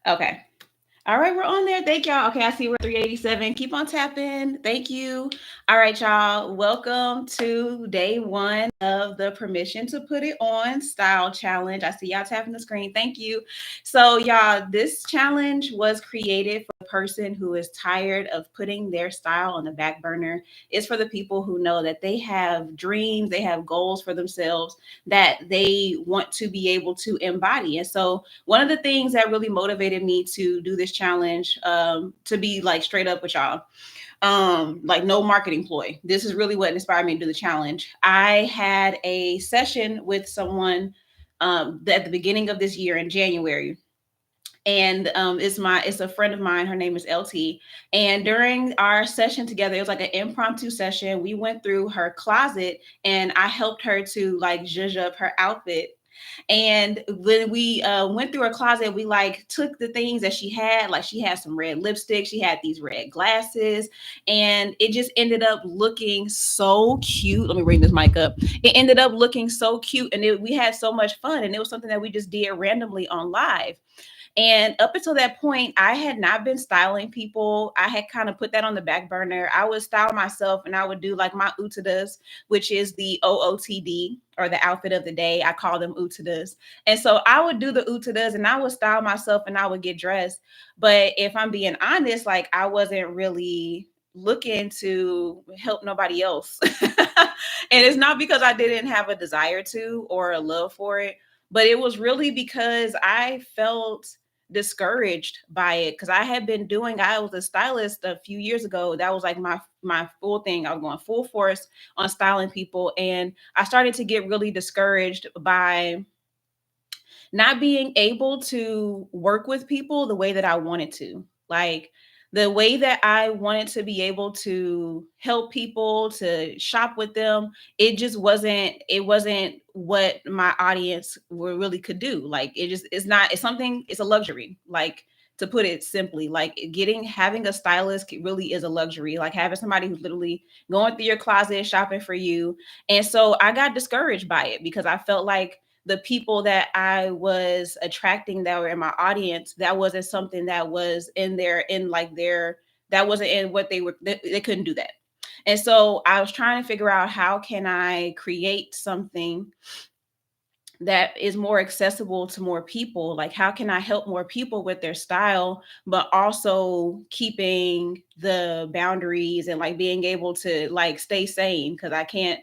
Okay. All right, we're on there. Thank y'all. Okay, I see we're 387. Keep on tapping. Thank you. All right, y'all. Welcome to day one of the Permission to Put It On Style Challenge. I see y'all tapping the screen. Thank you. So, y'all, this challenge was created for the person who is tired of putting their style on the back burner. It's for the people who know that they have dreams, they have goals for themselves that they want to be able to embody. And so, one of the things that really motivated me to do this challenge, to be like straight up with y'all, like no marketing ploy. This is really what inspired me to do the challenge. I had a session with someone at the beginning of this year in January, and it's a friend of mine. Her name is LT. And during our session together, it was like an impromptu session. We went through her closet, and I helped her to like zhuzh up her outfit. And when we went through her closet, we like took the things that she had. Like she had some red lipstick, she had these red glasses, and it just ended up looking so cute. Let me bring this mic up. It ended up looking so cute, and we had so much fun. And it was something that we just did randomly on live. And up until that point, I had not been styling people. I had kind of put that on the back burner. I would style myself and I would do like my utadas, which is the OOTD or the outfit of the day. I call them utadas. And so I would do the utadas and I would style myself and I would get dressed. But if I'm being honest, like I wasn't really looking to help nobody else. And it's not because I didn't have a desire to or a love for it, but it was really because I felt discouraged by it because I was a stylist a few years ago. That was like my full thing. I was going full force on styling people, and I started to get really discouraged by not being able to work with people the way that I wanted to. Like the way that I wanted to be able to help people, to shop with them, it wasn't what my audience really could do. Like it's not, it's something, it's a luxury. Like to put it simply, like having a stylist really is a luxury. Like having somebody who's literally going through your closet shopping for you. And so I got discouraged by it because I felt like the people that I was attracting that were in my audience, that wasn't something that was that wasn't in what they couldn't do that. And so I was trying to figure out how can I create something that is more accessible to more people. Like how can I help more people with their style, but also keeping the boundaries and like being able to like stay sane, because I can't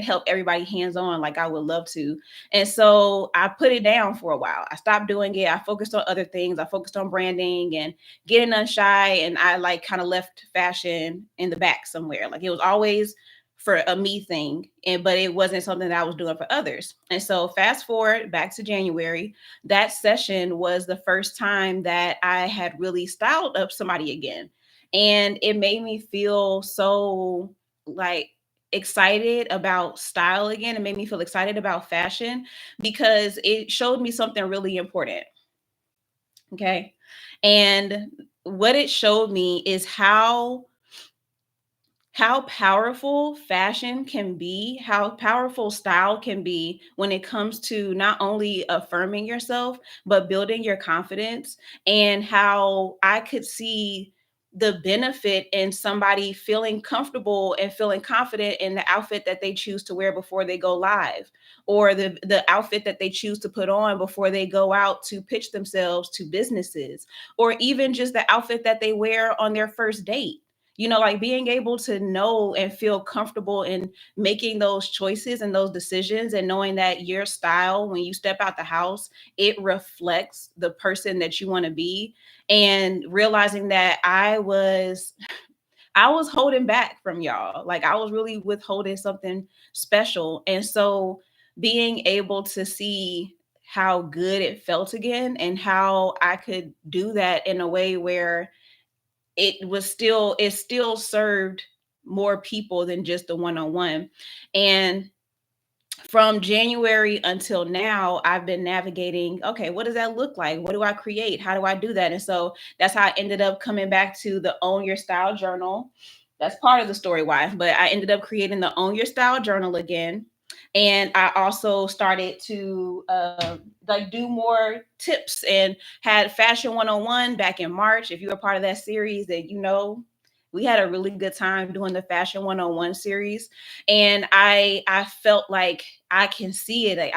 help everybody hands on like I would love to. And so I put it down for a while. I stopped doing it. I focused on other things. I focused on branding and getting unshy, and I like kind of left fashion in the back somewhere. Like it was always for a me thing, and but it wasn't something that I was doing for others. And so fast forward back to January, that session was the first time that I had really styled up somebody again. And it made me feel so like excited about style again. It made me feel excited about fashion because it showed me something really important. Okay. And what it showed me is how powerful fashion can be, how powerful style can be when it comes to not only affirming yourself, but building your confidence, and how I could see the benefit in somebody feeling comfortable and feeling confident in the outfit that they choose to wear before they go live, or the outfit that they choose to put on before they go out to pitch themselves to businesses, or even just the outfit that they wear on their first date. Like being able to know and feel comfortable in making those choices and those decisions, and knowing that your style, when you step out the house, it reflects the person that you want to be. And realizing that I was holding back from y'all. Like I was really withholding something special. And so being able to see how good it felt again, and how I could do that in a way where it still served more people than just the one-on-one. And from January until now, I've been navigating, okay, what does that look like? What do I create? How do I do that? And so that's how I ended up coming back to the Own Your Style journal. That's part of the story why, but I ended up creating the Own Your Style journal again. And I also started to like do more tips and had Fashion 101 back in March. If you were part of that series, that we had a really good time doing the Fashion 101 series. And I felt like I can see it.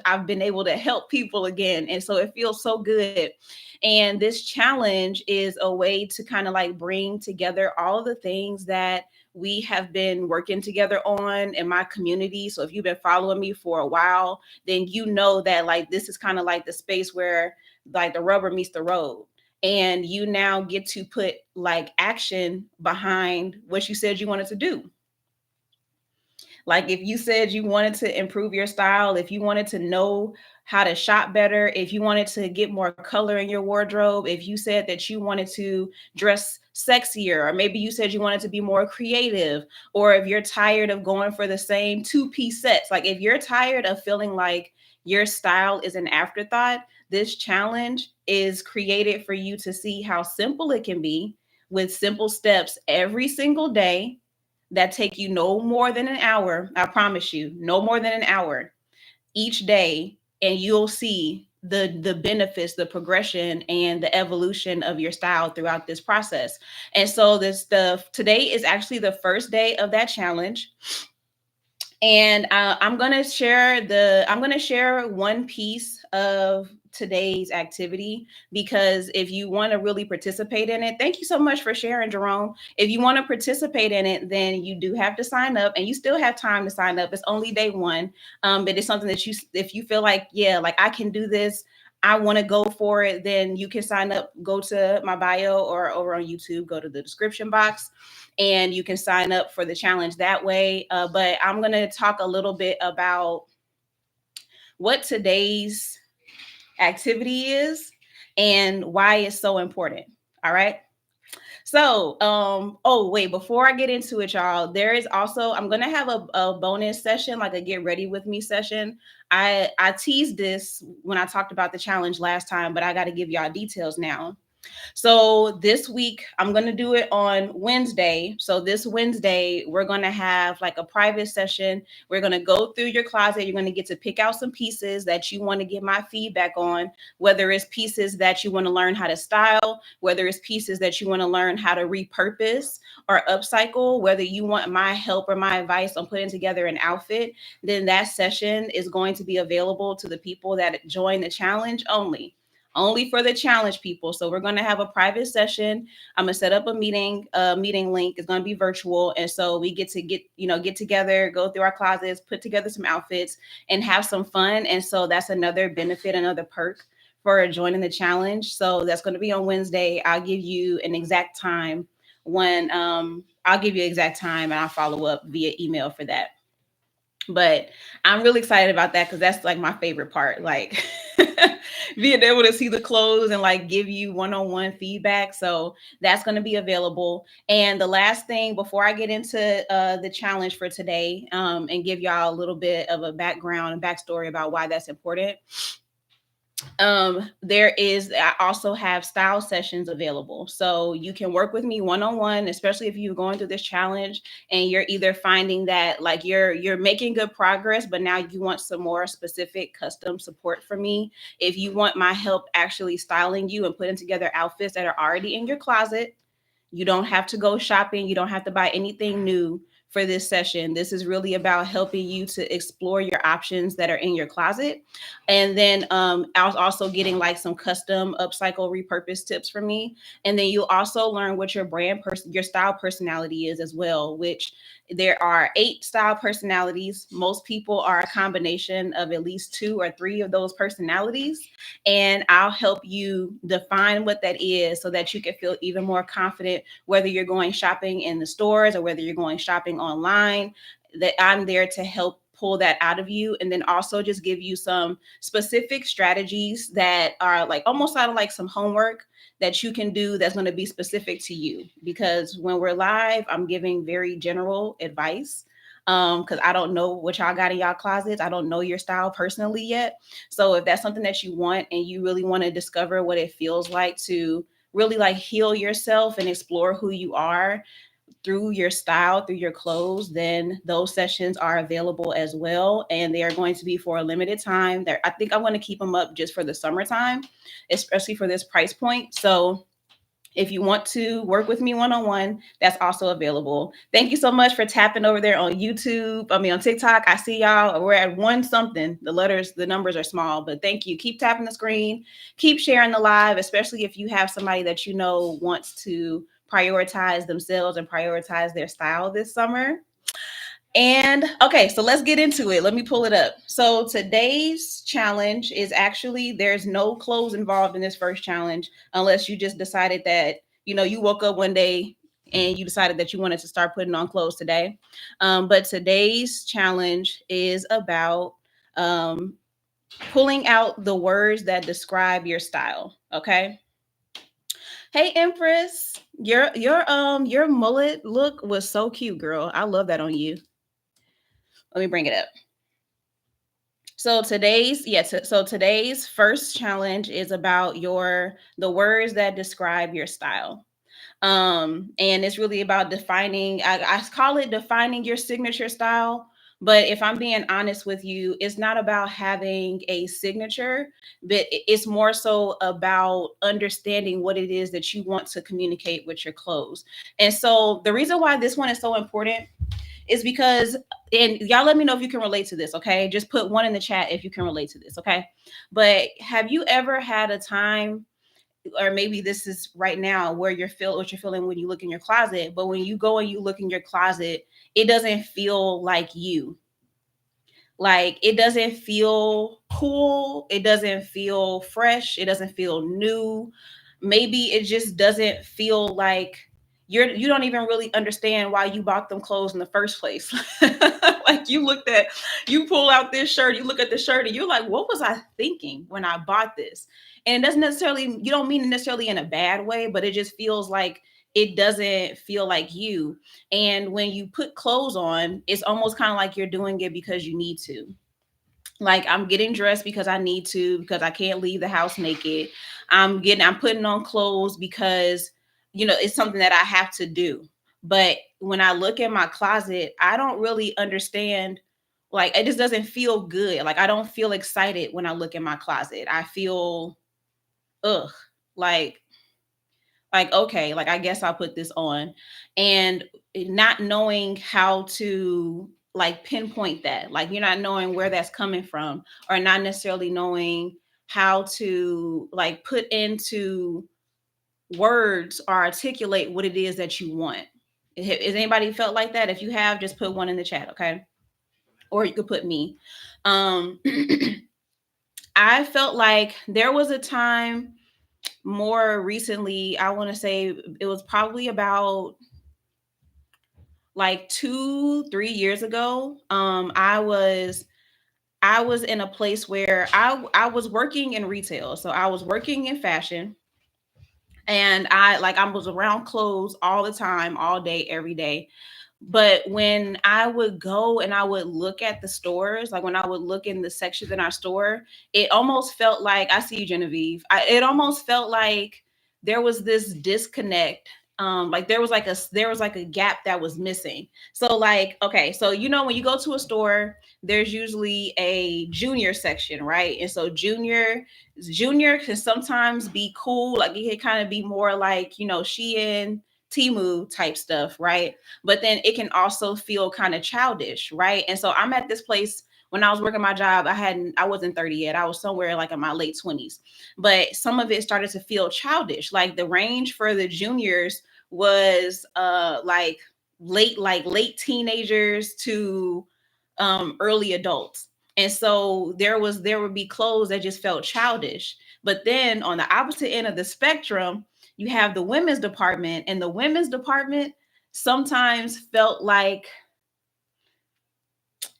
I've been able to help people again. And so it feels so good. And this challenge is a way to kind of like bring together all of the things that we have been working together on in my community. So if you've been following me for a while, then you know that like this is kind of like the space where like the rubber meets the road. And you now get to put like action behind what you said you wanted to do. Like if you said you wanted to improve your style, if you wanted to know how to shop better, if you wanted to get more color in your wardrobe, if you said that you wanted to dress sexier, or maybe you said you wanted to be more creative, or if you're tired of going for the same two-piece sets, like if you're tired of feeling like your style is an afterthought, this challenge is created for you to see how simple it can be with simple steps every single day that take you no more than an hour. I promise you, no more than an hour each day, and you'll see the benefits, the progression, and the evolution of your style throughout this process. And so today is actually the first day of that challenge. And I'm gonna share one piece of today's activity, because if you want to really participate in it, thank you so much for sharing, Jerome. If you want to participate in it, then you do have to sign up, and you still have time to sign up. It's only day one. But it's something that if you feel like, yeah, like I can do this, I want to go for it, then you can sign up. Go to my bio or over on YouTube, go to the description box, and you can sign up for the challenge that way. But I'm going to talk a little bit about what today's activity is and why it's so important. All right. So, oh wait, before I get into it, y'all, there is also I'm gonna have a bonus session, like a get ready with me session. I teased this when I talked about the challenge last time, but I got to give y'all details now. So this week, I'm going to do it on Wednesday. So this Wednesday, we're going to have like a private session. We're going to go through your closet. You're going to get to pick out some pieces that you want to get my feedback on, whether it's pieces that you want to learn how to style, whether it's pieces that you want to learn how to repurpose or upcycle, whether you want my help or my advice on putting together an outfit, then that session is going to be available to the people that join the challenge only for the challenge people. So we're going to have a private session. I'm going to set up a meeting link. It's going to be virtual. And so we get together, go through our closets, put together some outfits and have some fun. And so that's another benefit, another perk for joining the challenge. So that's going to be on Wednesday. I'll give you an exact time and I'll follow up via email for that. But I'm really excited about that because that's like my favorite part. Like being able to see the clothes and like give you one-on-one feedback. So that's going to be available. And the last thing before I get into the challenge for today, and give y'all a little bit of a background and backstory about why that's important, I also have style sessions available, so you can work with me one-on-one, especially if you're going through this challenge and you're either finding that like you're making good progress, but now you want some more specific custom support from me. If you want my help actually styling you and putting together outfits that are already in your closet, you don't have to go shopping. You don't have to buy anything new for this session. This is really about helping you to explore your options that are in your closet. And then I was also getting like some custom upcycle repurpose tips from me. And then you'll also learn what your style personality is as well, which there are 8 style personalities. Most people are a combination of at least 2 or 3 of those personalities. And I'll help you define what that is so that you can feel even more confident, whether you're going shopping in the stores or whether you're going shopping online, that I'm there to help pull that out of you. And then also just give you some specific strategies that are like almost out of like some homework that you can do that's going to be specific to you. Because when we're live, I'm giving very general advice, because I don't know what y'all got in y'all closets. I don't know your style personally yet. So if that's something that you want and you really want to discover what it feels like to really like heal yourself and explore who you are, through your style, through your clothes, then those sessions are available as well. And they are going to be for a limited time. I think I'm going to keep them up just for the summertime, especially for this price point. So if you want to work with me one-on-one, that's also available. Thank you so much for tapping over there on YouTube. I mean, on TikTok. I see y'all. We're at one something. The numbers are small, but thank you. Keep tapping the screen. Keep sharing the live, especially if you have somebody that you know wants to prioritize themselves and prioritize their style this summer. And okay, so let's get into it. Let me pull it up. So today's challenge is actually, there's no clothes involved in this first challenge, unless you just decided that, you woke up one day and you decided that you wanted to start putting on clothes today. But today's challenge is about um, pulling out the words that describe your style. Okay. Hey Empress, your mullet look was so cute, girl. I love that on you. Let me bring it up. So today's first challenge is about the words that describe your style. And it's really about I call it defining your signature style. But if I'm being honest with you, it's not about having a signature, but it's more so about understanding what it is that you want to communicate with your clothes. And so the reason why this one is so important is because, and y'all let me know if you can relate to this, okay? Just put one in the chat if you can relate to this, okay? But have you ever had a time, or maybe this is right now, where what you're feeling when you look in your closet, but when you go and you look in your closet, it doesn't feel like you. Like, it doesn't feel cool, it doesn't feel fresh, it doesn't feel new. Maybe it just doesn't feel like you don't even really understand why you bought them clothes in the first place. Like, you pull out this shirt, you look at the shirt and you're like, what was I thinking when I bought this? And it doesn't necessarily, you don't mean it necessarily in a bad way, but it just feels like it doesn't feel like you. And when you put clothes on, it's almost kind of like you're doing it because you need to. Like, I'm getting dressed because I need to, because I can't leave the house naked. I'm putting on clothes because, it's something that I have to do. But when I look at my closet, I don't really understand. Like, it just doesn't feel good. Like, I don't feel excited when I look in my closet. I feel, ugh, like, okay, like, I guess I'll put this on. And not knowing how to, like, pinpoint that, like, you're not knowing where that's coming from, or not necessarily knowing how to, like, put into words or articulate what it is that you want. Has anybody felt like that? If you have, just put one in the chat, okay? Or you could put me. um I felt like there was a time more recently, I want to say it was probably about like 2-3 years ago. I was in a place where I was working in retail. So I was working in fashion, and I was around clothes all the time, all day, every day. But when I would go and I would look at the stores, like when I would look in the sections in our store, it almost felt like, I see you, Genevieve. It almost felt like there was this disconnect. Like there was like a gap that was missing. So, like, okay, so when you go to a store, there's usually a junior section, right? And so junior can sometimes be cool, like it can kind of be more like, Shein, Timu type stuff, right? But then it can also feel kind of childish, right? And so I'm at this place. When I was working my job, I wasn't 30 yet. I was somewhere like in my late 20s. But some of it started to feel childish. Like, the range for the juniors was late teenagers to early adults. And so there would be clothes that just felt childish. But then on the opposite end of the spectrum, you have the women's department, and the women's department sometimes felt like,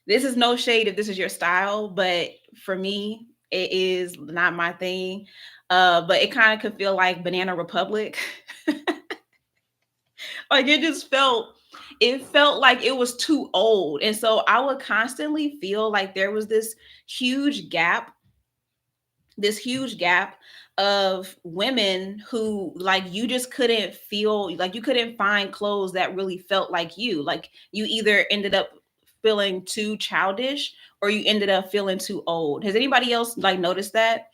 this is no shade if this is your style, but for me, it is not my thing. But it kind of could feel like Banana Republic. Like, it felt like it was too old. And so I would constantly feel like there was this huge gap this huge gap of women who, like, you just couldn't feel like you couldn't find clothes that really felt like you. Like, you either ended up feeling too childish or you ended up feeling too old. Has anybody else like noticed that?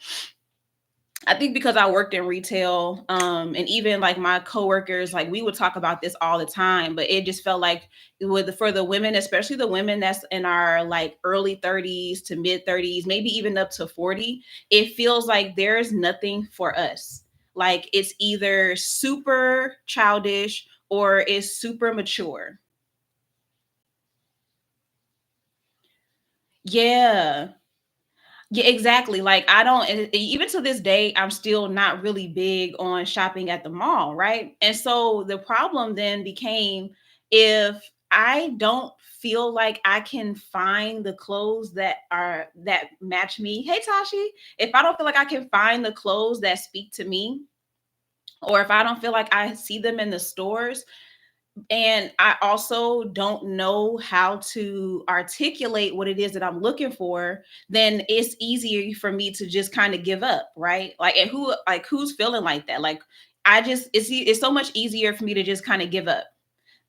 I think because I worked in retail, and even like my coworkers, like we would talk about this all the time, but it just felt like with for the women, especially the women that's in our like early 30s to mid 30s, maybe even up to 40, it feels like there's nothing for us. Like it's either super childish or it's super mature. Yeah. Yeah, exactly. Like I don't even to this day, I'm still not really big on shopping at the mall, right? And so the problem then became, if I don't feel like I can find the clothes that match me. Hey Tashi, if I don't feel like I can find the clothes that speak to me, or if I don't feel like I see them in the stores, and I also don't know how to articulate what it is that I'm looking for, then it's easier for me to just kind of give up, right? Like, and who's feeling like that? Like, it's so much easier for me to just kind of give up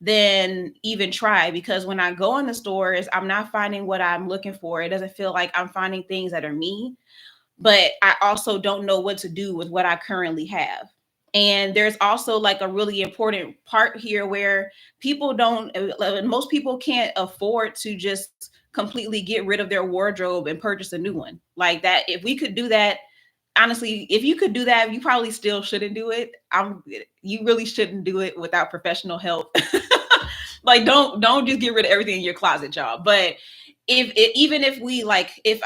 than even try, because when I go in the stores, I'm not finding what I'm looking for. It doesn't feel like I'm finding things that are me, but I also don't know what to do with what I currently have. And there's also like a really important part here where people don't, most people can't afford to just completely get rid of their wardrobe and purchase a new one. Like that, if we could do that, honestly, if you could do that, you probably still shouldn't do it. You really shouldn't do it without professional help. Like don't just get rid of everything in your closet, y'all. But even if we like if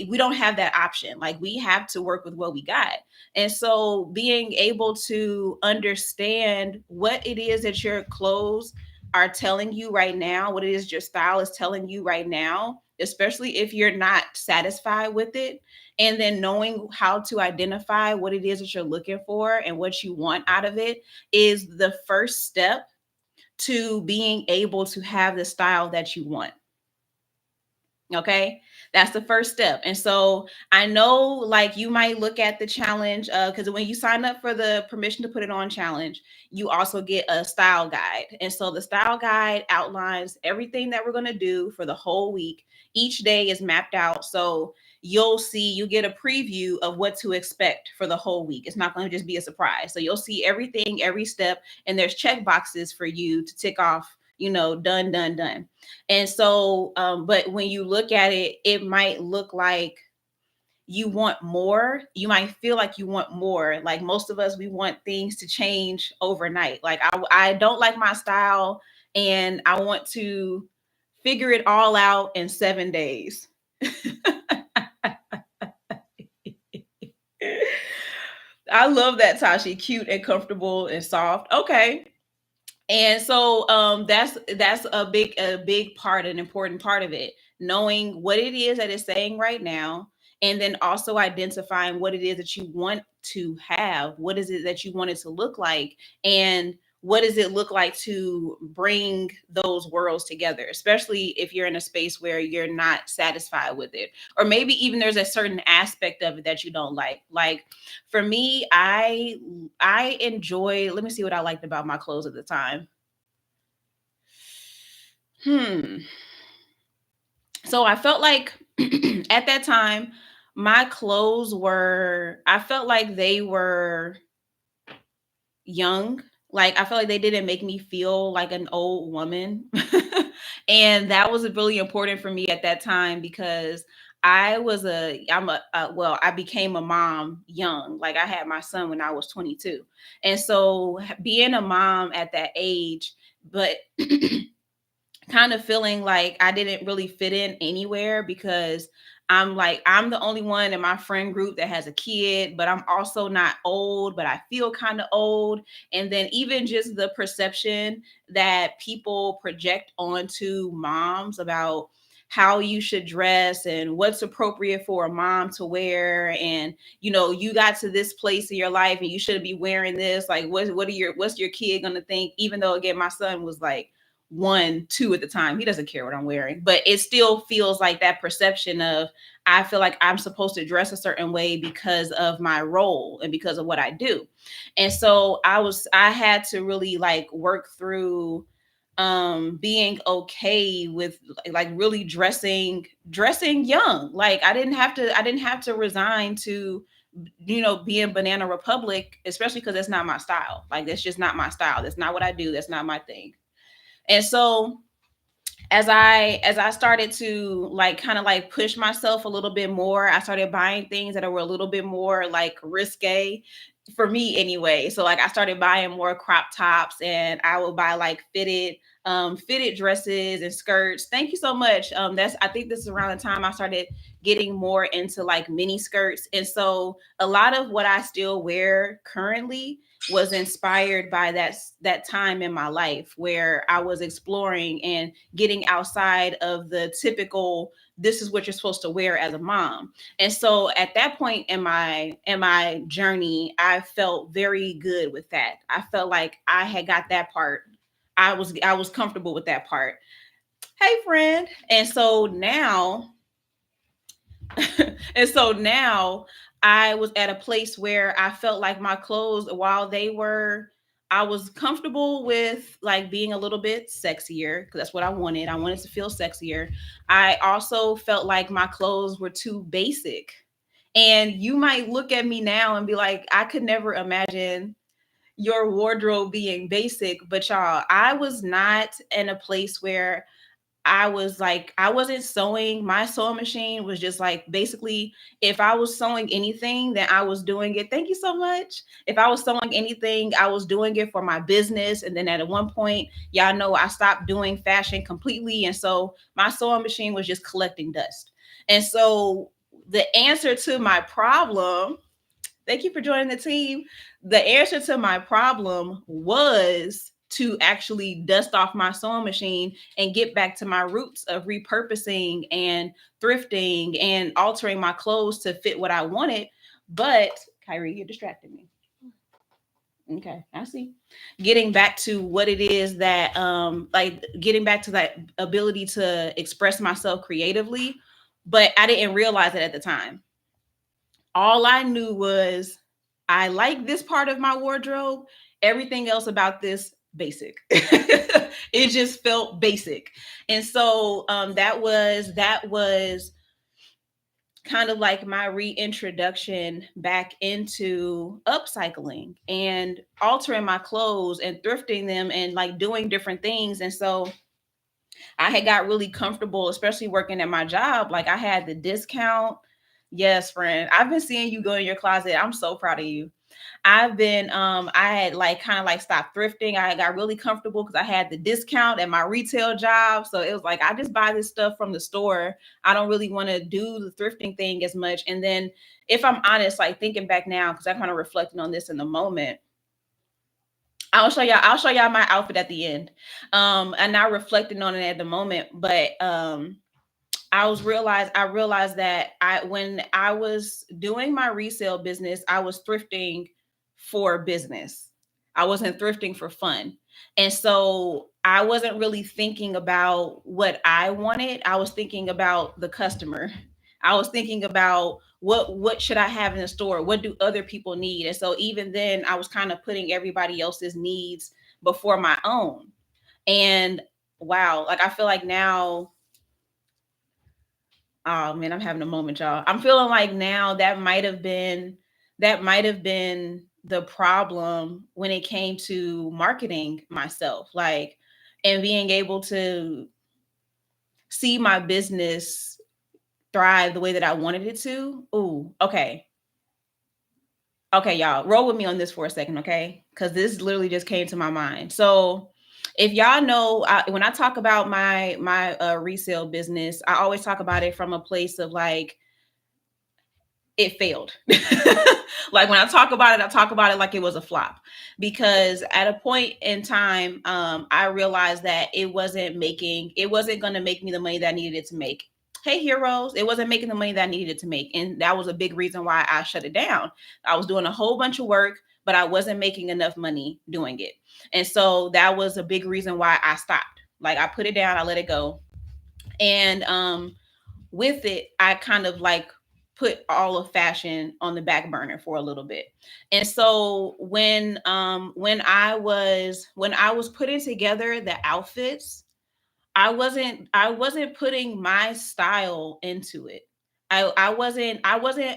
we don't have that option, like we have to work with what we got. And so being able to understand what it is that your clothes are telling you right now, what it is your style is telling you right now, especially if you're not satisfied with it, and then knowing how to identify what it is that you're looking for and what you want out of it, is the first step to being able to have the style that you want. Okay, that's the first step. And so I know, like, you might look at the challenge, because when you sign up for the permission to put it on challenge, you also get a style guide. And so the style guide outlines everything that we're going to do for the whole week. Each day is mapped out, so you get a preview of what to expect for the whole week. It's not going to just be a surprise. So you'll see everything, every step, and there's check boxes for you to tick off, done, done, done. And so, but when you look at it, it might look like you want more. You might feel like you want more. Like most of us, we want things to change overnight. Like I don't like my style and I want to figure it all out in 7 days. I love that, Tashi. Cute and comfortable and soft. Okay. And so that's a big part, an important part of it, knowing what it is that it's saying right now, and then also identifying what it is that you want to have. What is it that you want it to look like, and what does it look like to bring those worlds together, especially if you're in a space where you're not satisfied with it, or maybe even there's a certain aspect of it that you don't like. Like for me, I enjoy, let me see what I liked about my clothes at the time. Hmm. So I felt like at that time, my clothes were, I felt like they were young. Like I felt like they didn't make me feel like an old woman. And that was really important for me at that time, because I became a mom young. Like I had my son when I was 22. And so being a mom at that age, but kind of feeling like I didn't really fit in anywhere, because I'm the only one in my friend group that has a kid, but I'm also not old, but I feel kind of old. And then even just the perception that people project onto moms about how you should dress and what's appropriate for a mom to wear, and you got to this place in your life and you shouldn't be wearing this. Like what's your kid gonna think? Even though, again, my son was like 1, 2 at the time. He doesn't care what I'm wearing, but it still feels like that perception of I feel like I'm supposed to dress a certain way because of my role and because of what I do. And so I had to really like work through being okay with like really dressing young. Like I didn't have to resign to be in Banana Republic, especially because that's not my style. Like that's just not my style. That's not what I do. That's not my thing. And so as I started to like kind of like push myself a little bit more, I started buying things that were a little bit more like risque for me anyway. So like I started buying more crop tops, and I would buy like fitted dresses and skirts. Thank you so much. That's I think this is around the time I started getting more into like mini skirts. And so a lot of what I still wear currently was inspired by that time in my life where I was exploring and getting outside of the typical this is what you're supposed to wear as a mom. And so at that point in my journey, I felt very good with that. I felt like I had got that part. I was comfortable with that part. Hey friend. And so now I was at a place where I felt like my clothes, while I was comfortable with like being a little bit sexier because that's what I wanted. I wanted to feel sexier. I also felt like my clothes were too basic. And you might look at me now and be like, I could never imagine your wardrobe being basic. But y'all, I was not in a place where I wasn't sewing. My sewing machine was just like basically if I was sewing anything, then I was doing it. Thank you so much. If I was sewing anything, I was doing it for my business. And then at one point, y'all know I stopped doing fashion completely. And so my sewing machine was just collecting dust. And so the answer to my problem, thank you for joining the team. The answer to my problem was to actually dust off my sewing machine and get back to my roots of repurposing and thrifting and altering my clothes to fit what I wanted. But Kyrie, you distracted me. Okay, I see. Getting back to what it is that like getting back to that ability to express myself creatively, but I didn't realize it at the time. All I knew was I like this part of my wardrobe. Everything else about this basic. It just felt basic. And so that was kind of like my reintroduction back into upcycling and altering my clothes and thrifting them and like doing different things. And so I had got really comfortable, especially working at my job. Like I had the discount. Yes, friend. I've been seeing you go in your closet. I'm so proud of you. I had like kind of like stopped thrifting. I got really comfortable because I had the discount at my retail job. So it was like I just buy this stuff from the store. I don't really want to do the thrifting thing as much. And then if I'm honest, like thinking back now, because I kind of reflecting on this in the moment, I'll show y'all my outfit at the end. And not reflecting on it at the moment, but I realized that I when I was doing my resale business, I was thrifting for business. I wasn't thrifting for fun. And so I wasn't really thinking about what I wanted. I was thinking about the customer. I was thinking about what should I have in the store? What do other people need? And so even then I was kind of putting everybody else's needs before my own. And wow, like I feel like now, oh man, I'm having a moment, y'all. I'm feeling like now that might have been the problem when it came to marketing myself, like and being able to see my business thrive the way that I wanted it to. Ooh, okay. Okay, y'all, roll with me on this for a second, okay? Because this literally just came to my mind. So, if y'all know, when I talk about my resale business, I always talk about it from a place of like it failed. Like when I talk about it, I talk about it like it was a flop because at a point in time, I realized that it wasn't going to make me the money that I needed it to make. Hey, heroes, it wasn't making the money that I needed it to make. And that was a big reason why I shut it down. I was doing a whole bunch of work, but I wasn't making enough money doing it. And so that was a big reason why I stopped. Like I put it down, I let it go. And with it, I kind of like put all of fashion on the back burner for a little bit. And so when I was putting together the outfits, I wasn't putting my style into it. I wasn't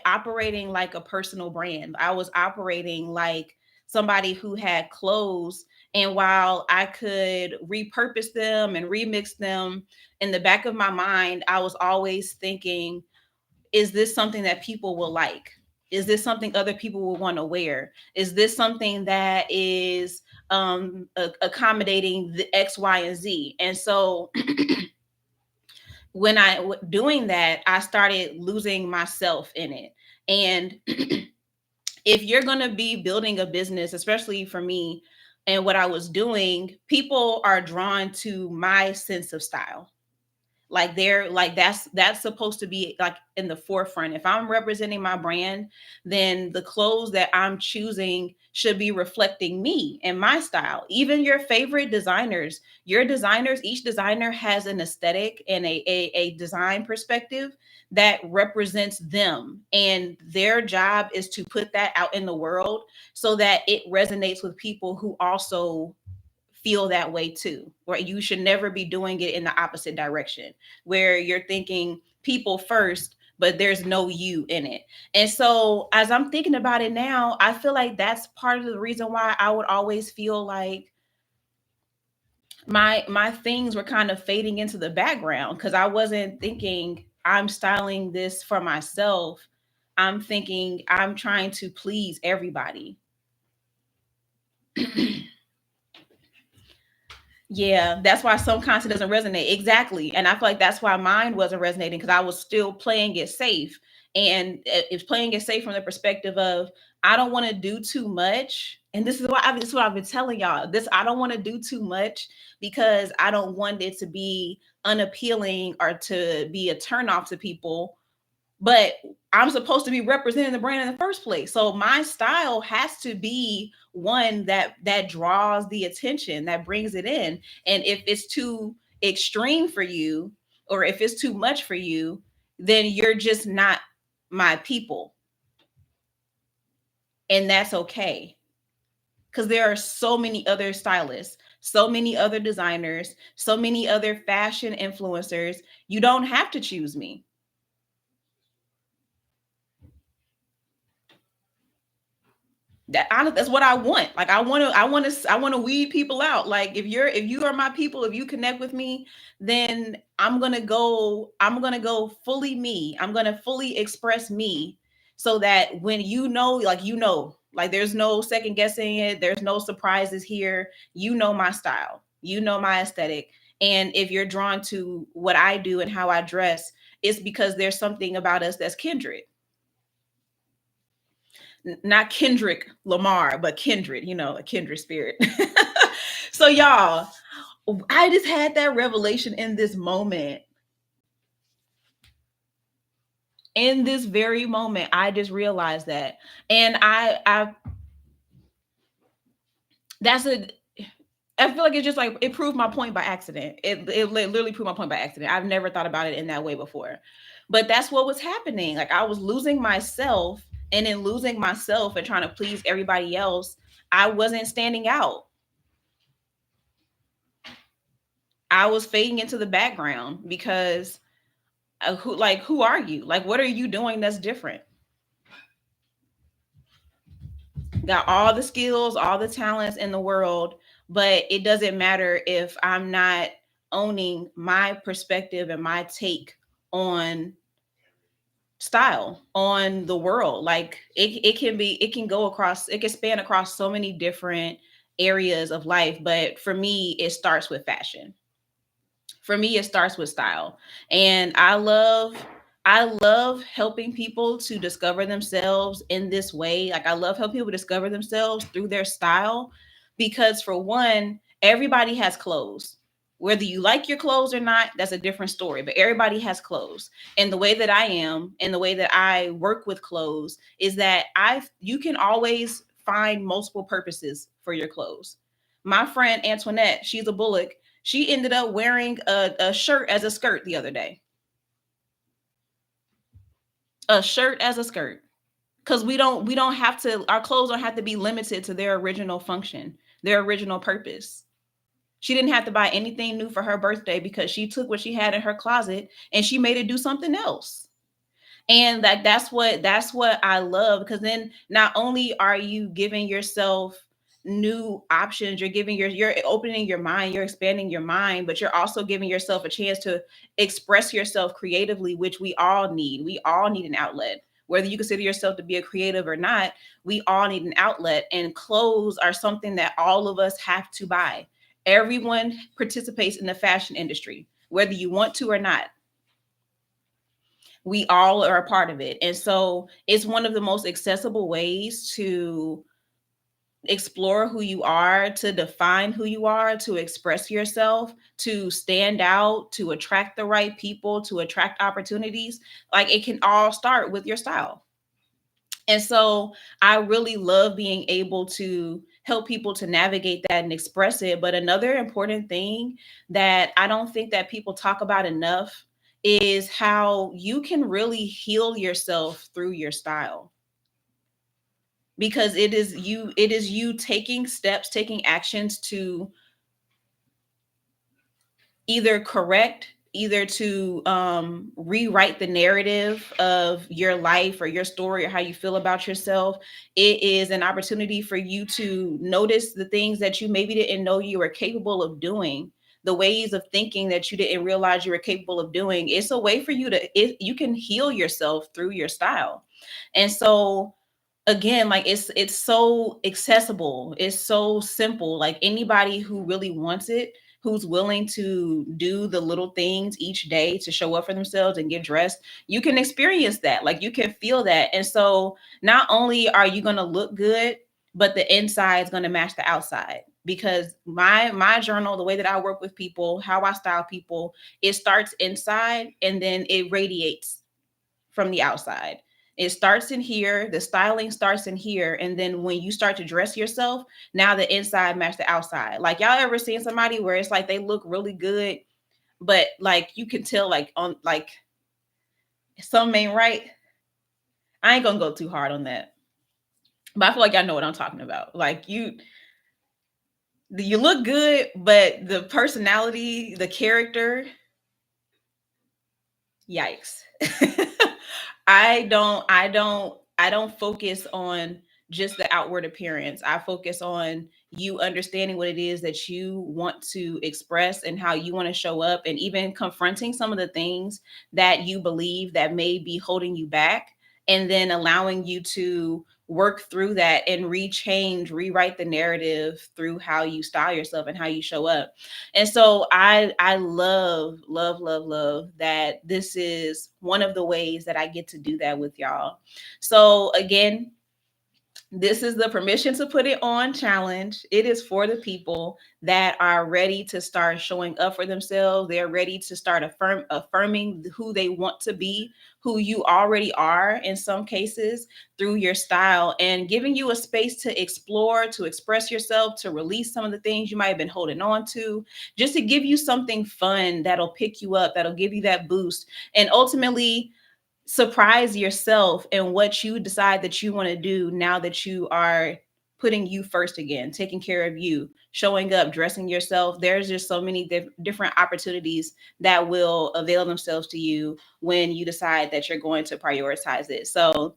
operating like a personal brand. I was operating like somebody who had clothes, and while I could repurpose them and remix them, in the back of my mind I was always thinking, is this something that people will like? Is this something other people will want to wear? Is this something that is accommodating the X, Y, and Z? And so when doing that, I started losing myself in it. And if you're going to be building a business, especially for me and what I was doing, people are drawn to my sense of style. Like they're like that's supposed to be like in the forefront. If I'm representing my brand, then the clothes that I'm choosing should be reflecting me and my style. Even your favorite designers, your designers, each designer has an aesthetic and a design perspective that represents them, and their job is to put that out in the world so that it resonates with people who also feel that way too. Right? You should never be doing it in the opposite direction where you're thinking people first, but there's no you in it. And so as I'm thinking about it now, I feel like that's part of the reason why I would always feel like my things were kind of fading into the background, because I wasn't thinking I'm styling this for myself. I'm thinking I'm trying to please everybody. Yeah, that's why some content doesn't resonate. Exactly. And I feel like that's why mine wasn't resonating, because I was still playing it safe. And it's playing it safe from the perspective of I don't want to do too much. And this is what I've been telling y'all. This I don't want to do too much because I don't want it to be unappealing or to be a turnoff to people, but I'm supposed to be representing the brand in the first place. So my style has to be one that draws the attention, that brings it in. And if it's too extreme for you, or if it's too much for you, then you're just not my people. And that's okay. Because there are so many other stylists, so many other designers, so many other fashion influencers. You don't have to choose me. That's what I want. Like I want to weed people out. Like if you are my people, if you connect with me, then I'm gonna go fully me. I'm gonna fully express me, so that when like there's no second guessing it. There's no surprises here. You know my style. You know my aesthetic. And if you're drawn to what I do and how I dress, it's because there's something about us that's kindred. Not Kendrick Lamar, but kindred, a kindred spirit. So, y'all, I just had that revelation in this moment. In this very moment, I just realized that. And that's a, I feel like it's just like it proved my point by accident. It literally proved my point by accident. I've never thought about it in that way before. But that's what was happening. Like I was losing myself, and in losing myself and trying to please everybody else, I wasn't standing out. I was fading into the background because who are you? Like what are you doing that's different? Got all the skills, all the talents in the world, but it doesn't matter if I'm not owning my perspective and my take on style, on the world. Like it can go across, it can span across so many different areas of life, but for me it starts with fashion. For me it starts with style. And I love helping people to discover themselves in this way. Like I love helping people discover themselves through their style, because for one, everybody has clothes. Whether you like your clothes or not, that's a different story, but everybody has clothes. And the way that I am and the way that I work with clothes is that I you can always find multiple purposes for your clothes. My friend Antoinette, she's a Bullock. She ended up wearing a shirt as a skirt the other day. A shirt as a skirt. Because we don't have to, our clothes don't have to be limited to their original function, their original purpose. She didn't have to buy anything new for her birthday because she took what she had in her closet and she made it do something else. And that's what I love, because then not only are you giving yourself new options, you're opening your mind, you're expanding your mind, but you're also giving yourself a chance to express yourself creatively, which we all need an outlet. Whether you consider yourself to be a creative or not, we all need an outlet, and clothes are something that all of us have to buy. Everyone participates in the fashion industry, whether you want to or not. We all are a part of it. And so it's one of the most accessible ways to explore who you are, to define who you are, to express yourself, to stand out, to attract the right people, to attract opportunities. Like, it can all start with your style. And so I really love being able to help people to navigate that and express it. But another important thing that I don't think that people talk about enough is how you can really heal yourself through your style, because it is you taking steps, taking actions to either to rewrite the narrative of your life or your story or how you feel about yourself. It is an opportunity for you to notice the things that you maybe didn't know you were capable of doing, the ways of thinking that you didn't realize you were capable of doing. It's a way for you can heal yourself through your style. And so again, like, it's so accessible, it's so simple. Like, anybody who really wants it, who's willing to do the little things each day to show up for themselves and get dressed, you can experience that, like, you can feel that. And so not only are you going to look good, but the inside is going to match the outside, because my journal, the way that I work with people, how I style people, it starts inside and then it radiates from the outside. It starts in here, the styling starts in here, and then when you start to dress yourself, now the inside match the outside. Like, y'all ever seen somebody where it's like they look really good, but like you can tell, like, on like something ain't right? I ain't gonna go too hard on that, but I feel like y'all know what I'm talking about. Like, you look good, but the personality, the character, yikes. I don't focus on just the outward appearance. I focus on you understanding what it is that you want to express and how you want to show up, and even confronting some of the things that you believe that may be holding you back, and then allowing you to work through that and rewrite the narrative through how you style yourself and how you show up. And so I love, love, love, love that this is one of the ways that I get to do that with y'all. So again, this is the Permission to Put It On challenge. It is for the people that are ready to start showing up for themselves. They're ready to start affirming who they want to be, who you already are in some cases, through your style, and giving you a space to explore, to express yourself, to release some of the things you might have been holding on to, just to give you something fun that'll pick you up, that'll give you that boost, and ultimately surprise yourself in what you decide that you want to do now that you are putting you first again, taking care of you, showing up, dressing yourself. There's just so many different opportunities that will avail themselves to you when you decide that you're going to prioritize it. So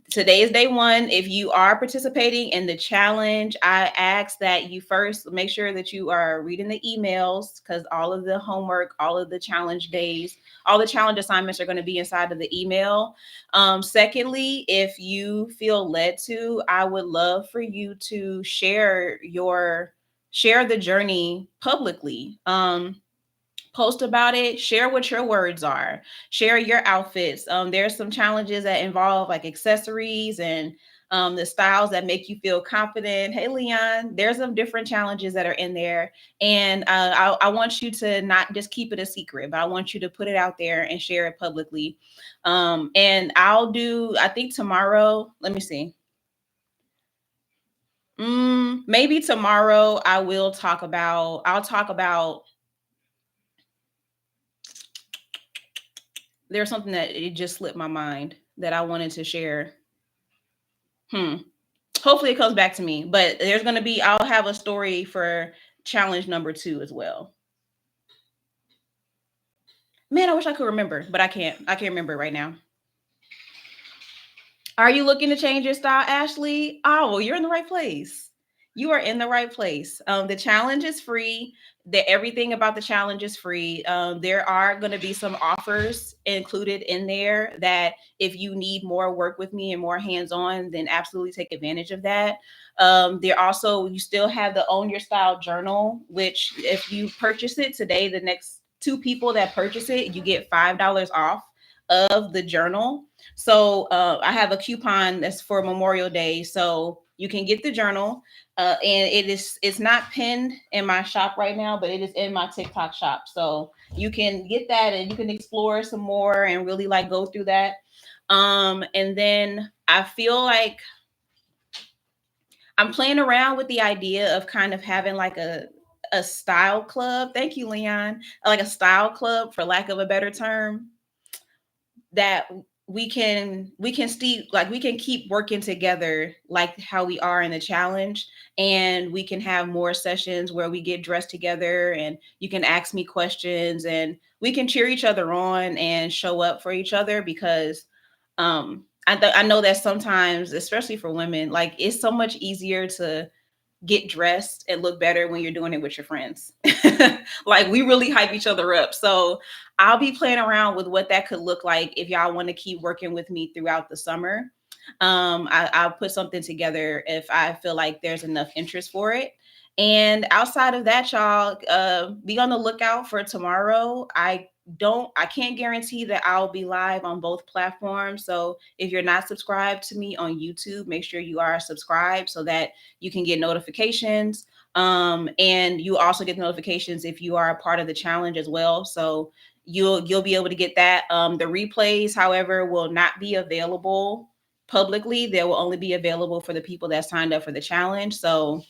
today is day one. If you are participating in the challenge, I ask that you first make sure that you are reading the emails, because all of the homework, all of the challenge days, all the challenge assignments are going to be inside of the email. Secondly, if you feel led to, I would love for you to share the journey publicly. Post about it, share what your words are, share your outfits. There's some challenges that involve like accessories and the styles that make you feel confident. Hey, Leon, there's some different challenges that are in there. And I want you to not just keep it a secret, but I want you to put it out there and share it publicly. And I think tomorrow, let me see. Maybe tomorrow I'll talk about There's something that it just slipped my mind that I wanted to share. Hmm. Hopefully it comes back to me. But there's gonna be I'll have a story for challenge number 2 as well. Man, I wish I could remember, but I can't. I can't remember it right now. Are you looking to change your style, Ashley? Oh, well, you're in the right place. You are in the right place. The challenge is free. Everything about the challenge is free. There are going to be some offers included in there that if you need more work with me and more hands-on, then absolutely take advantage of that. There also, you still have the Own Your Style journal, which if you purchase it today, the next two people that purchase it, you get $5 off of the journal. So I have a coupon that's for Memorial Day, so you can get the journal. And it's not pinned in my shop right now, but it is in my TikTok shop. So you can get that and you can explore some more and really like go through that. And then I feel like I'm playing around with the idea of kind of having like a style club. Thank you, Leon. Like a style club, for lack of a better term, that we can see, like we can keep working together like how we are in the challenge, and we can have more sessions where we get dressed together and you can ask me questions and we can cheer each other on and show up for each other because I know that sometimes, especially for women, like it's so much easier to get dressed and look better when you're doing it with your friends. Like we really hype each other up. So I'll be playing around with what that could look like if y'all want to keep working with me throughout the summer. I'll put something together if I feel like there's enough interest for it. And outside of that, y'all, be on the lookout for tomorrow. I can't guarantee that I'll be live on both platforms. So if you're not subscribed to me on YouTube, make sure you are subscribed so that you can get notifications. And you also get notifications if you are a part of the challenge as well. So you'll be able to get that. The replays, however, will not be available publicly. They will only be available for the people that signed up for the challenge. So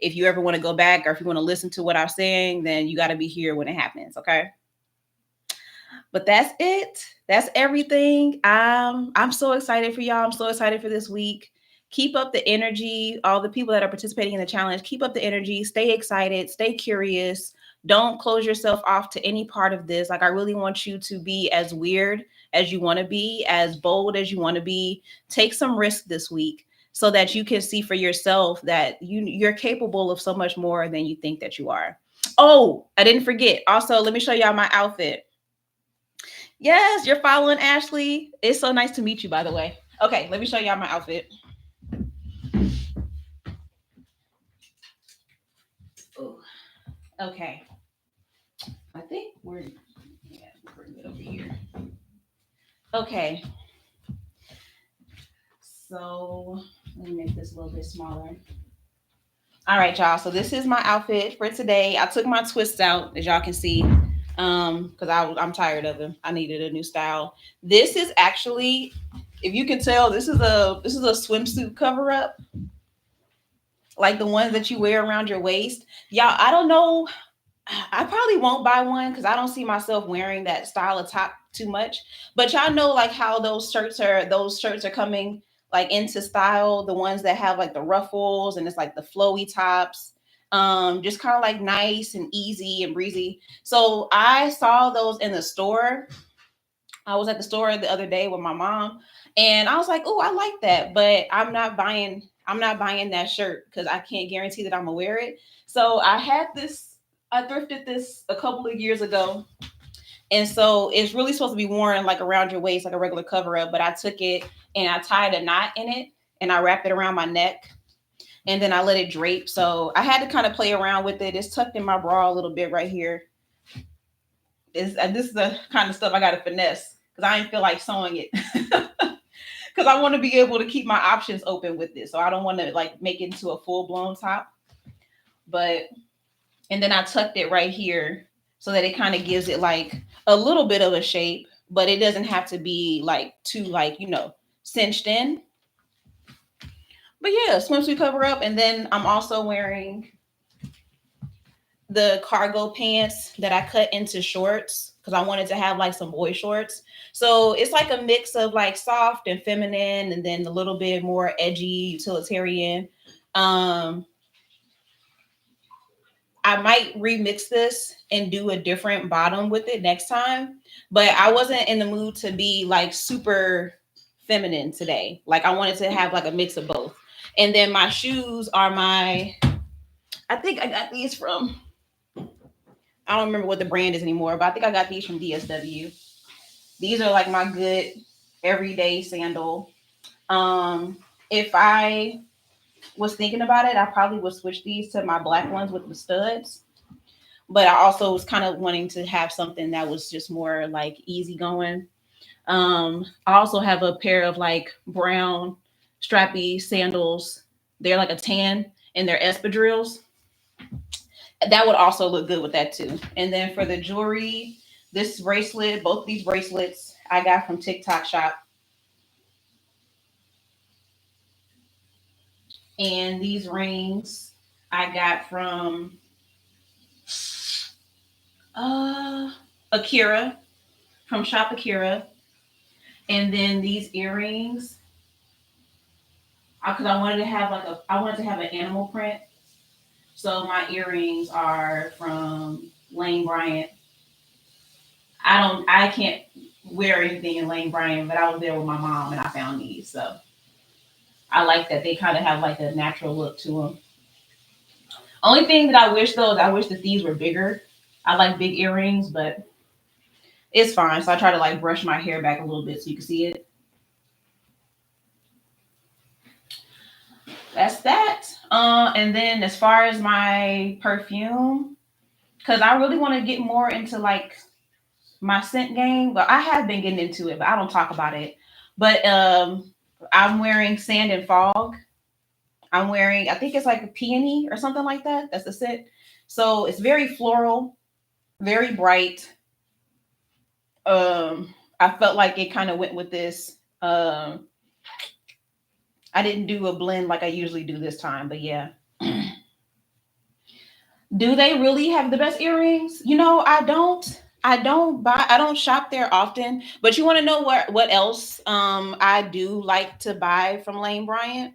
if you ever want to go back or if you want to listen to what I'm saying, then you got to be here when it happens. Okay. But that's it. That's everything. I'm so excited for y'all. I'm so excited for this week. Keep up the energy. All the people that are participating in the challenge, keep up the energy. Stay excited. Stay curious. Don't close yourself off to any part of this. Like, I really want you to be as weird as you want to be, as bold as you want to be. Take some risk this week so that you can see for yourself that you're capable of so much more than you think that you are. Oh, I didn't forget. Also, let me show y'all my outfit. Yes, you're following Ashley. It's so nice to meet you, by the way. Okay, let me show y'all my outfit. Ooh, okay. I think we're good over here. Okay. So let me make this a little bit smaller. All right, y'all. So this is my outfit for today. I took my twists out, as y'all can see, because I'm tired of them. I needed a new style. This is actually, if you can tell, this is a swimsuit cover up, like the ones that you wear around your waist. Y'all, I don't know. I probably won't buy one because I don't see myself wearing that style of top too much. But y'all know like how those shirts are coming like into style, the ones that have like the ruffles and it's like the flowy tops. Just kind of like nice and easy and breezy. So I saw those in the store. I was at the store the other day with my mom and I was like, "Oh, I like that, but I'm not buying that shirt because I can't guarantee that I'm gonna wear it." So I thrifted this a couple of years ago. And so it's really supposed to be worn like around your waist, like a regular cover up. But I took it and I tied a knot in it and I wrapped it around my neck and then I let it drape. So I had to kind of play around with it. It's tucked in my bra a little bit right here. This is the kind of stuff I got to finesse because I didn't feel like sewing it. Because I want to be able to keep my options open with this. So I don't want to like make it into a full blown top. But and then I tucked it right here so that it kind of gives it like a little bit of a shape, but it doesn't have to be like too like, cinched in. But yeah, swimsuit cover up. And then I'm also wearing the cargo pants that I cut into shorts. because I wanted to have like some boy shorts. So it's like a mix of like soft and feminine, and then a little bit more edgy, utilitarian. Um, I might remix this and do a different bottom with it next time. But I wasn't in the mood to be like super feminine today. Like I wanted to have like a mix of both. And then my shoes are I think I got these from, I don't remember what the brand is anymore, but I think I got these from DSW. These are like my good everyday sandal. Um, if I was thinking about it, I probably would switch these to my black ones with the studs. But I also was kind of wanting to have something that was just more like easy going. I also have a pair of like brown strappy sandals. They're like a tan and they're espadrilles. That would also look good with that too. And then for the jewelry, this bracelet, both these bracelets I got from TikTok Shop. And these rings I got from uh Akira, from Shop Akira. And then these earrings, because I wanted to have I wanted to have an animal print. So my earrings are from Lane Bryant. I can't wear anything in Lane Bryant, but I was there with my mom and I found these. So I like that they kind of have like a natural look to them. Only thing that I wish though is I wish that these were bigger. I like big earrings, but it's fine. So I try to like brush my hair back a little bit so you can see it. That's that. And then as far as my perfume, because I really want to get more into like my scent game. But I have been getting into it, but I don't talk about it. But I'm wearing Sand and Fog. I'm wearing, I think it's like a peony or something like that. That's the scent. So it's very floral, very bright. I felt like it kind of went with this. I didn't do a blend like I usually do this time, but yeah. Do they really have the best earrings? I don't shop there often, but you want to know what else I do like to buy from Lane Bryant?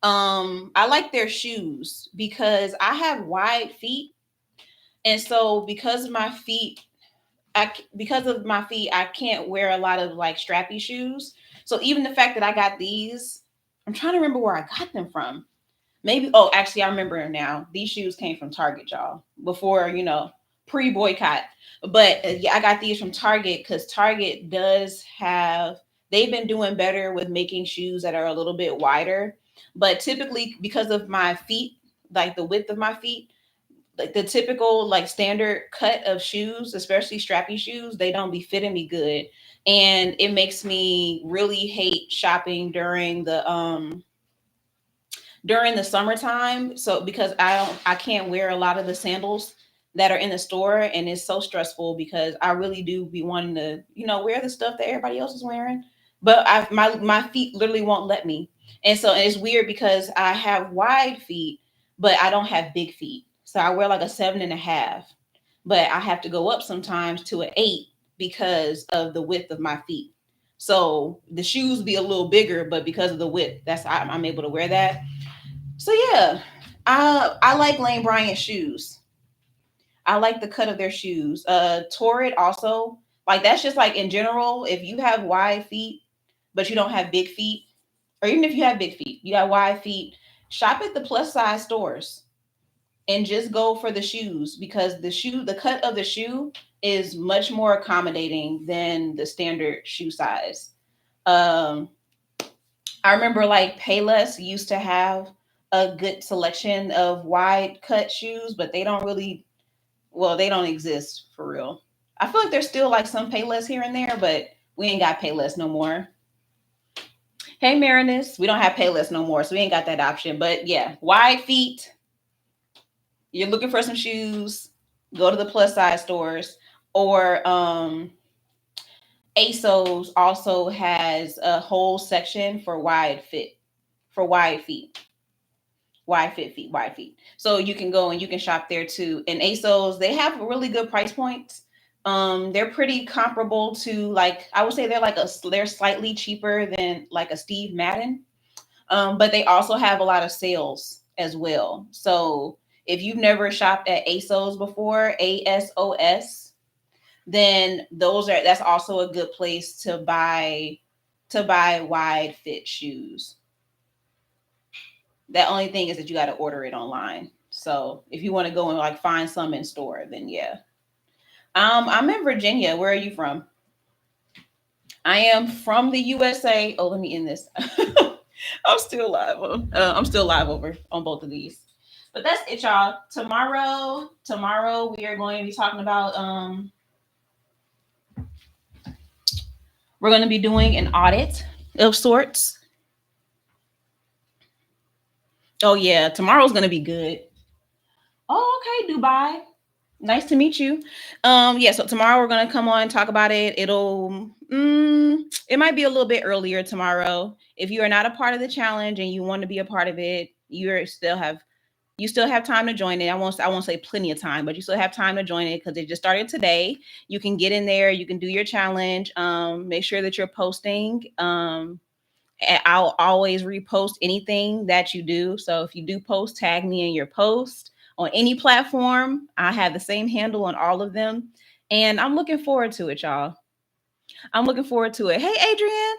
I like their shoes because I have wide feet, and so because of my feet, I can't wear a lot of like strappy shoes. So even the fact that I got these, I'm trying to remember where I got them from. Maybe, oh, actually, I remember now. These shoes came from Target, y'all, before, pre boycott. But yeah, I got these from Target because Target they've been doing better with making shoes that are a little bit wider. But typically, because of my feet, like the width of my feet, like the typical like standard cut of shoes, especially strappy shoes, they don't be fitting me good. And it makes me really hate shopping during the summertime. So because I can't wear a lot of the sandals that are in the store, and it's so stressful because I really do be wanting to, wear the stuff that everybody else is wearing. But my feet literally won't let me. And so it's weird because I have wide feet, but I don't have big feet. So I wear like a 7.5, but I have to go up sometimes to an 8 because of the width of my feet. So the shoes be a little bigger, but because of the width, I'm able to wear that. So yeah, I like Lane Bryant shoes. I like the cut of their shoes. Torrid also, like that's just like in general. If you have wide feet, but you don't have big feet, or even if you have big feet, you got wide feet, shop at the plus size stores and just go for the shoes because the cut of the shoe is much more accommodating than the standard shoe size. Um, I remember like Payless used to have a good selection of wide cut shoes, but they don't exist for real. I feel like there's still like some Payless here and there, but we ain't got Payless no more. Hey Marinus, we don't have Payless no more, so we ain't got that option. But yeah, wide feet, you're looking for some shoes, go to the plus size stores. Or ASOS also has a whole section for wide feet. Wide feet. So you can go and you can shop there too. And ASOS, they have really good price points. They're pretty comparable to, like, I would say they're slightly cheaper than like a Steve Madden. But they also have a lot of sales as well. So if you've never shopped at ASOS before, ASOS, then that's also a good place to buy wide fit shoes. The only thing is that you got to order it online. So if you want to go and like find some in store, then yeah. I'm in Virginia. Where are you from? I am from the USA. Oh, let me end this. I'm still live. I'm still live over on both of these. But that's it, y'all. Tomorrow we are going to be talking about we're going to be doing an audit of sorts. Oh yeah, tomorrow's going to be good. Oh, okay, Dubai. Nice to meet you. Yeah, so tomorrow we're gonna come on and talk about it. It might be a little bit earlier tomorrow. If you are not a part of the challenge and you want to be a part of it, you still have time to join it. I won't say plenty of time, but you still have time to join it because it just started today. You can get in there, you can do your challenge. Make sure that you're posting. I'll always repost anything that you do. So if you do post, tag me in your post on any platform. I have the same handle on all of them. And I'm looking forward to it, y'all. I'm looking forward to it. Hey, Adrian,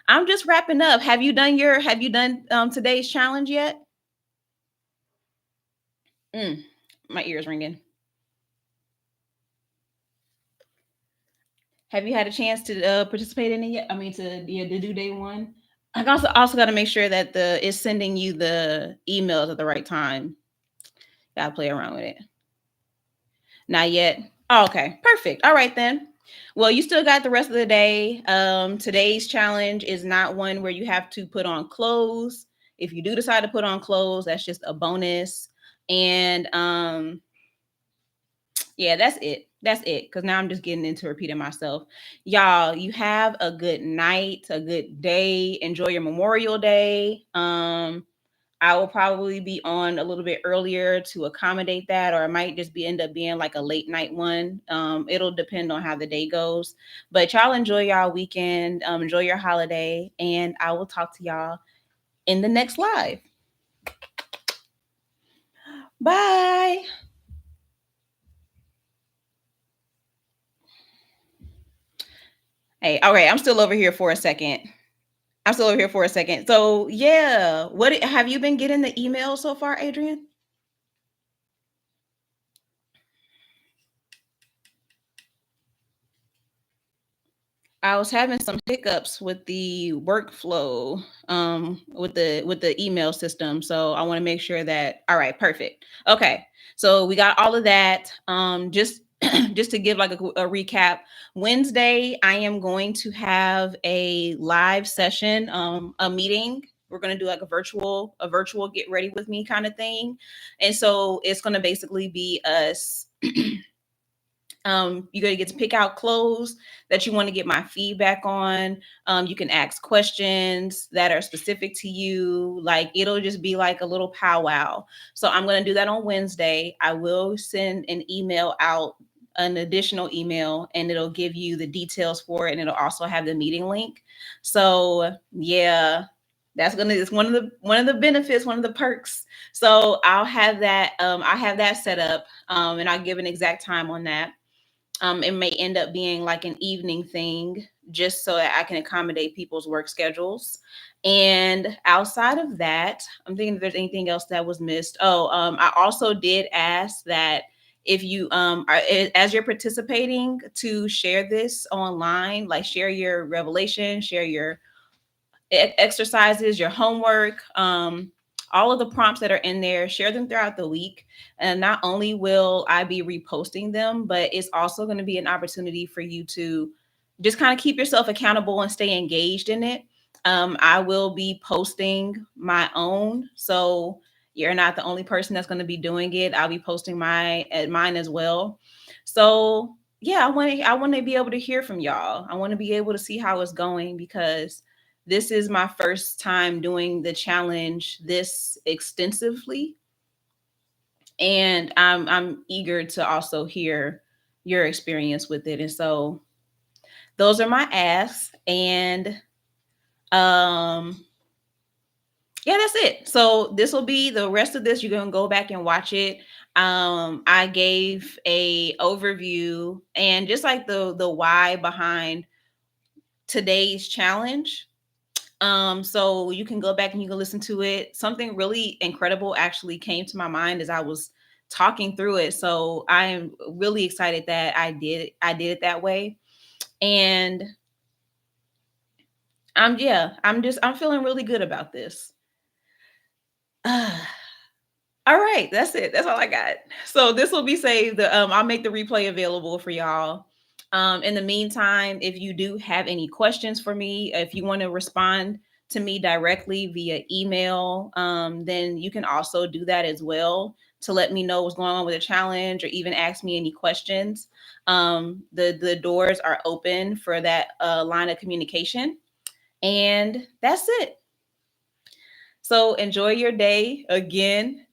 I'm just wrapping up. Have you done today's challenge yet? Mm, my ears ringing. Have you had a chance to participate in it yet? I mean, to do day one. I also got to make sure that the it's sending you the emails at the right time. Gotta play around with it. Not yet. Oh, okay, perfect. All right then. Well, you still got the rest of the day. Today's challenge is not one where you have to put on clothes. If you do decide to put on clothes, that's just a bonus. And yeah, that's it. That's it. Because now I'm just getting into repeating myself. Y'all, you have a good night, a good day. Enjoy your Memorial Day. I will probably be on a little bit earlier to accommodate that, or it might just be end up being like a late night one. It'll depend on how the day goes. But y'all enjoy y'all weekend, enjoy your holiday, and I will talk to y'all in the next live. Bye. Hey, all right, I'm still over here for a second. I'm still over here for a second. So yeah, what have you been getting the email so far, Adrian? I was having some hiccups with the workflow, with the email system. So I want to make sure that all right, perfect. Okay, so we got all of that. Just just to give like a recap, Wednesday I am going to have a live session, a meeting. We're going to do like a virtual get ready with me kind of thing, and so it's going to basically be us. You're going to get to pick out clothes that you want to get my feedback on. You can ask questions that are specific to you. Like it'll just be like a little powwow. So I'm going to do that on Wednesday. I will send an email out, an additional email, and it'll give you the details for it. And it'll also have the meeting link. So yeah, it's one of the benefits, one of the perks. So I have that set up, and I'll give an exact time on that. It may end up being like an evening thing just so that I can accommodate people's work schedules. And outside of that, I'm thinking if there's anything else that was missed. Oh, I also did ask that if you as you're participating to share this online, like share your revelation, share your exercises, your homework, all of the prompts that are in there, share them throughout the week. And not only will I be reposting them, but it's also going to be an opportunity for you to just kind of keep yourself accountable and stay engaged in it. I will be posting my own. So you're not the only person that's going to be doing it. I'll be posting mine as well. So yeah, I want to be able to hear from y'all. I want to be able to see how it's going because this is my first time doing the challenge this extensively, and I'm eager to also hear your experience with it. And so those are my asks. And yeah, that's it. So this will be the rest of this. You're gonna go back and watch it. I gave a overview and just like the why behind today's challenge. So you can go back and you can listen to it. Something really incredible actually came to my mind as I was talking through it. So I am really excited that I did it that way. And I'm feeling really good about this. All right, that's it. That's all I got. So this will be saved. I'll make the replay available for y'all. In the meantime, if you do have any questions for me, if you want to respond to me directly via email, then you can also do that as well to let me know what's going on with the challenge or even ask me any questions. The doors are open for that line of communication. And that's it. So enjoy your day again.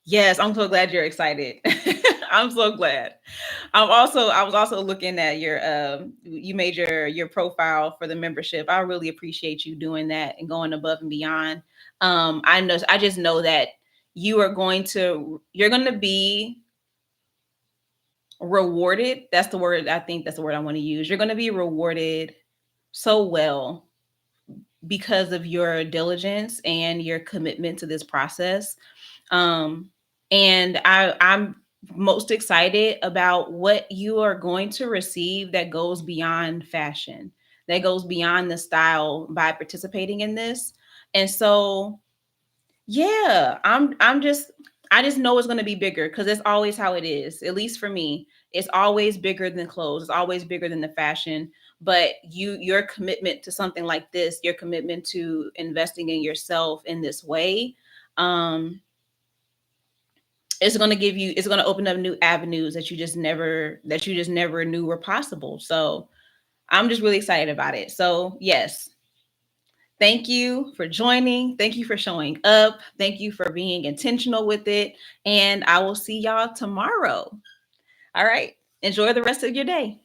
Yes, I'm so glad you're excited. I'm so glad. I was also looking at your you made your profile for the membership. I really appreciate you doing that and going above and beyond. I just know that you're going to be rewarded. That's the word. I think that's the word I want to use. You're going to be rewarded so well because of your diligence and your commitment to this process. And I'm most excited about what you are going to receive that goes beyond fashion, that goes beyond the style by participating in this. And so, yeah, I just know it's going to be bigger because it's always how it is. At least for me, it's always bigger than clothes. It's always bigger than the fashion. But your commitment to something like this, your commitment to investing in yourself in this way, it's going to it's going to open up new avenues that you just never knew were possible. So I'm just really excited about it. So yes, thank you for joining. Thank you for showing up. Thank you for being intentional with it. And I will see y'all tomorrow. All right. Enjoy the rest of your day.